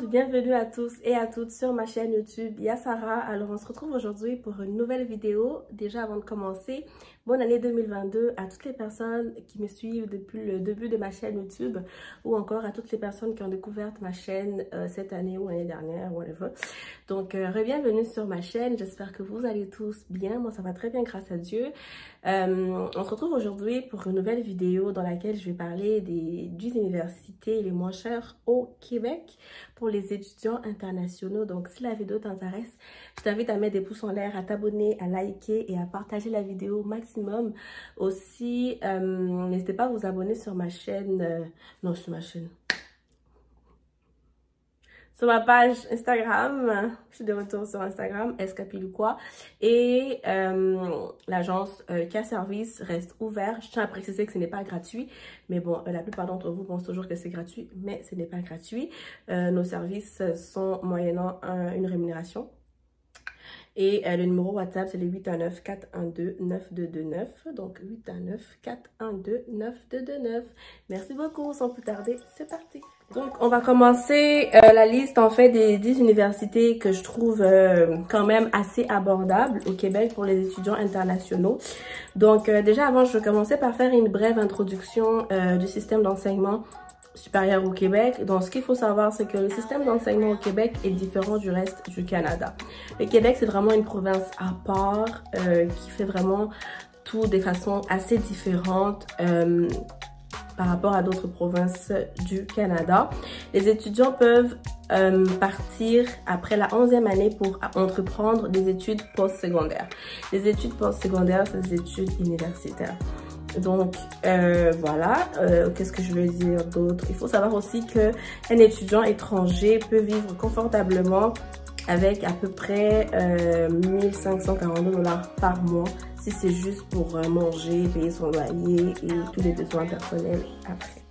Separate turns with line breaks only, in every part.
Bienvenue à tous et à toutes sur ma chaîne YouTube Yasara. Alors on se retrouve aujourd'hui pour une nouvelle vidéo. Déjà avant de commencer, bonne année 2022 à toutes les personnes qui me suivent depuis le début de ma chaîne YouTube ou encore à toutes les personnes qui ont découvert ma chaîne cette année ou l'année dernière, whatever. Donc bienvenue sur ma chaîne, j'espère que vous allez tous bien. Moi ça va très bien grâce à Dieu. On se retrouve aujourd'hui pour une nouvelle vidéo dans laquelle je vais parler des 10 universités les moins chères au Québec pour les étudiants internationaux. Donc si la vidéo t'intéresse, je t'invite à mettre des pouces en l'air, à t'abonner, à liker et à partager la vidéo au maximum. Aussi, n'hésitez pas à vous abonner sur ma chaîne, sur ma page Instagram. Je suis de retour sur Instagram, Escapilouquois. Et l'agence K-Service reste ouverte. Je tiens à préciser que ce n'est pas gratuit. Mais bon, la plupart d'entre vous pensent toujours que c'est gratuit, mais ce n'est pas gratuit. Nos services sont moyennant une rémunération. Et le numéro WhatsApp, c'est le 819-412-9229. Donc, 819-412-9229. Merci beaucoup. Sans plus tarder, c'est parti. Donc, on va commencer la liste, en fait, des 10 universités que je trouve quand même assez abordables au Québec pour les étudiants internationaux. Donc, déjà, avant, je vais commencer par faire une brève introduction du système d'enseignement supérieur au Québec. Donc, ce qu'il faut savoir, c'est que le système d'enseignement au Québec est différent du reste du Canada. Le Québec, c'est vraiment une province à part qui fait vraiment tout de façon assez différente par rapport à d'autres provinces du Canada. Les étudiants peuvent partir après la 11e année pour entreprendre des études postsecondaires. Les études postsecondaires, c'est des études universitaires. Donc, voilà. Qu'est-ce que je veux dire d'autre? Il faut savoir aussi qu'un étudiant étranger peut vivre confortablement avec à peu près 1542 $ par mois si c'est juste pour manger, payer son loyer et tous les besoins personnels après.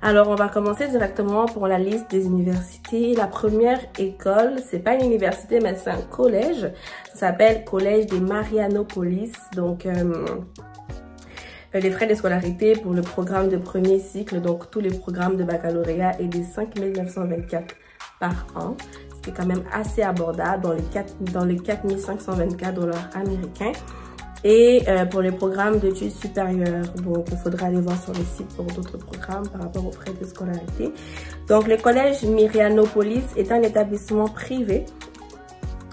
Alors, on va commencer directement pour la liste des universités. La première école, c'est pas une université, mais c'est un collège. Ça s'appelle Collège des Marianopolis. Donc, les frais de scolarité pour le programme de premier cycle, donc tous les programmes de baccalauréat, est de 5 924 par an, ce qui est quand même assez abordable dans les 4 524 $ américains. Et pour les programmes d'études supérieures, donc il faudra aller voir sur le site pour d'autres programmes par rapport aux frais de scolarité. Donc le collège Marianopolis est un établissement privé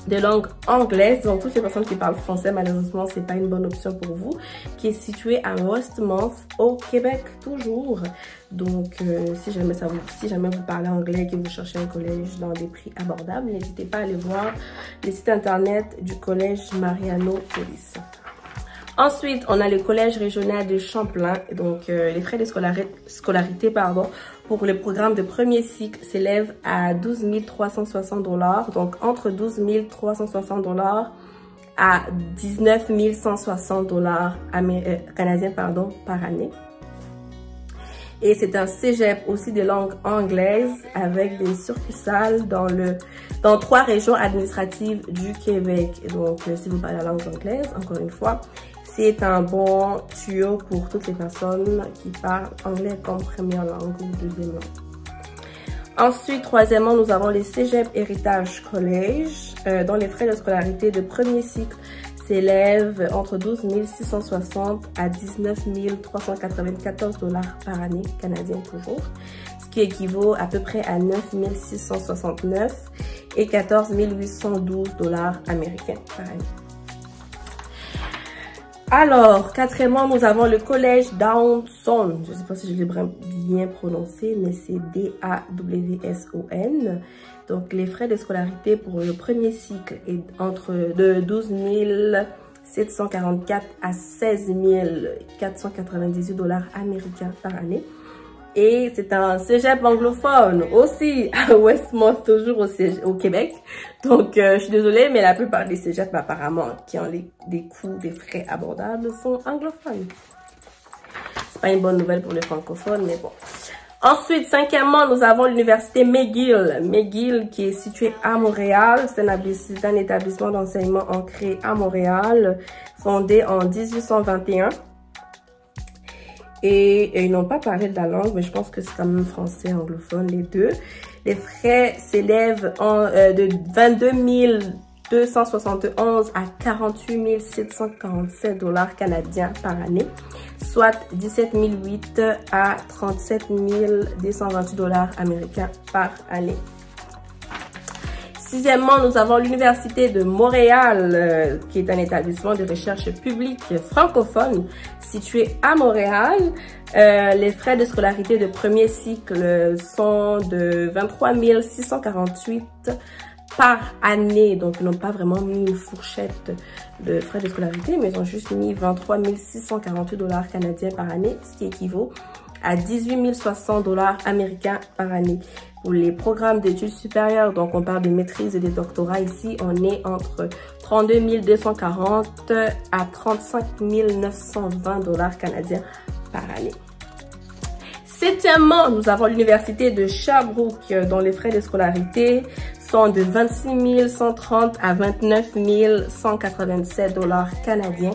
de langue anglaise, donc toutes les personnes qui parlent français, malheureusement c'est pas une bonne option pour vous, qui est situé à Westmouth au Québec toujours. Donc si jamais vous parlez anglais et que vous cherchez un collège dans des prix abordables, n'hésitez pas à aller voir le site internet du collège Marianopolis. Ensuite, on a le collège régional de Champlain. Donc, les frais de scolarité, pour le programme de premier cycle s'élèvent à 12 360 $. Donc, entre 12 360 $ à 19 160 $ canadiens, par année. Et c'est un cégep aussi de langue anglaise avec des succursales dans 3 régions administratives du Québec. Donc, si vous parlez la langue anglaise, encore une fois, c'est un bon tuyau pour toutes les personnes qui parlent anglais comme première langue ou deuxième langue. Ensuite, troisièmement, nous avons les Cégep Héritage College, dont les frais de scolarité de premier cycle s'élèvent entre 12 660 à 19 394 $ par année, canadien toujours, ce qui équivaut à peu près à 9 669 et 14 812 $ américains par année. Alors, quatrièmement, nous avons le collège Dawson. Je ne sais pas si je l'ai bien prononcé, mais c'est D-A-W-S-O-N. Donc, les frais de scolarité pour le premier cycle est de 12 744 à 16 498 $ américains par année. Et c'est un cégep anglophone aussi à Westmouth, toujours au Québec. Donc, je suis désolée, mais la plupart des cégeps apparemment qui ont des coûts, des frais abordables sont anglophones. C'est pas une bonne nouvelle pour les francophones, mais bon. Ensuite, cinquièmement, nous avons l'université McGill. McGill qui est située à Montréal. C'est un établissement d'enseignement ancré à Montréal, fondé en 1821. Et ils n'ont pas parlé de la langue, mais je pense que c'est quand même français, anglophone, les deux. Les frais s'élèvent de 22 271 à 48 747 $ canadiens par année, soit 17 008 à 37 228 $ américains par année. Sixièmement, nous avons l'Université de Montréal, qui est un établissement de recherche publique francophone situé à Montréal. Les frais de scolarité de premier cycle sont de 23 648 par année. Donc, ils n'ont pas vraiment mis une fourchette de frais de scolarité, mais ils ont juste mis 23 648 $ canadiens par année, ce qui équivaut à 18 060 $ américains par année. Pour les programmes d'études supérieures, donc on parle de maîtrise et de doctorat ici, on est entre 32 240 à 35 920 $ canadiens par année. Septièmement, nous avons l'université de Sherbrooke, dont les frais de scolarité sont de 26 130 à 29 187 $ canadiens.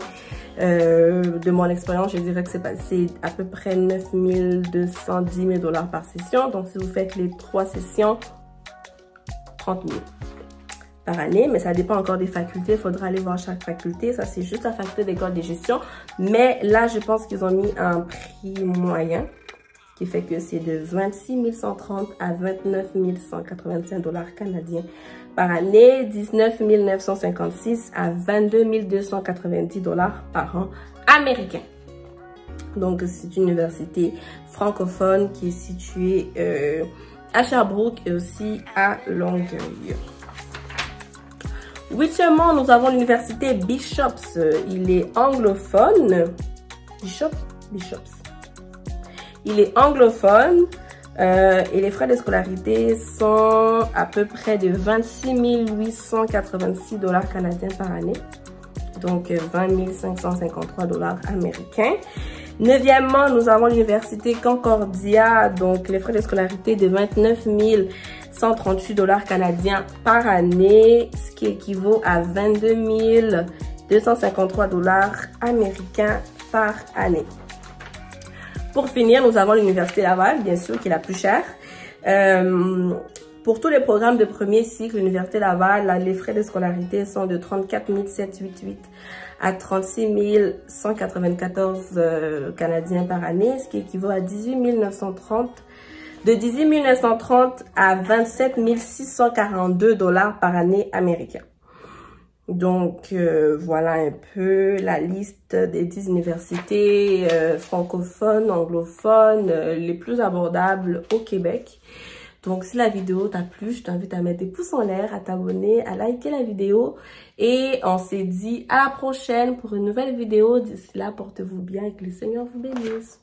De mon expérience, je dirais que c'est à peu près 9 210 000 $ par session. Donc, si vous faites les 3 sessions, 30 000 par année. Mais ça dépend encore des facultés. Il faudra aller voir chaque faculté. Ça, c'est juste la faculté d'école de gestion. Mais là, je pense qu'ils ont mis un prix moyen, qui fait que c'est de 26 130 à 29 185 $ canadiens par année, 19 956 à 22 290 $ par an américain. Donc, c'est une université francophone qui est située à Sherbrooke et aussi à Longueuil. Huitièmement, nous avons l'université Bishops. Il est anglophone. Bishops. Il est anglophone et les frais de scolarité sont à peu près de 26 886 $ canadiens par année. Donc 20 553 $ américains. Neuvièmement, nous avons l'université Concordia. Donc les frais de scolarité de 29 138 $ canadiens par année, ce qui équivaut à 22 253 $ américains par année. Pour finir, nous avons l'Université Laval, bien sûr, qui est la plus chère. Pour tous les programmes de premier cycle, l'Université Laval, les frais de scolarité sont de 34 788 à 36 194 canadiens par année, ce qui équivaut à 18 930, de 18 930 à 27 642 $ par année américain. Donc, voilà un peu la liste des 10 universités francophones, anglophones, les plus abordables au Québec. Donc, si la vidéo t'a plu, je t'invite à mettre des pouces en l'air, à t'abonner, à liker la vidéo. Et on s'est dit à la prochaine pour une nouvelle vidéo. D'ici là, portez-vous bien et que le Seigneur vous bénisse.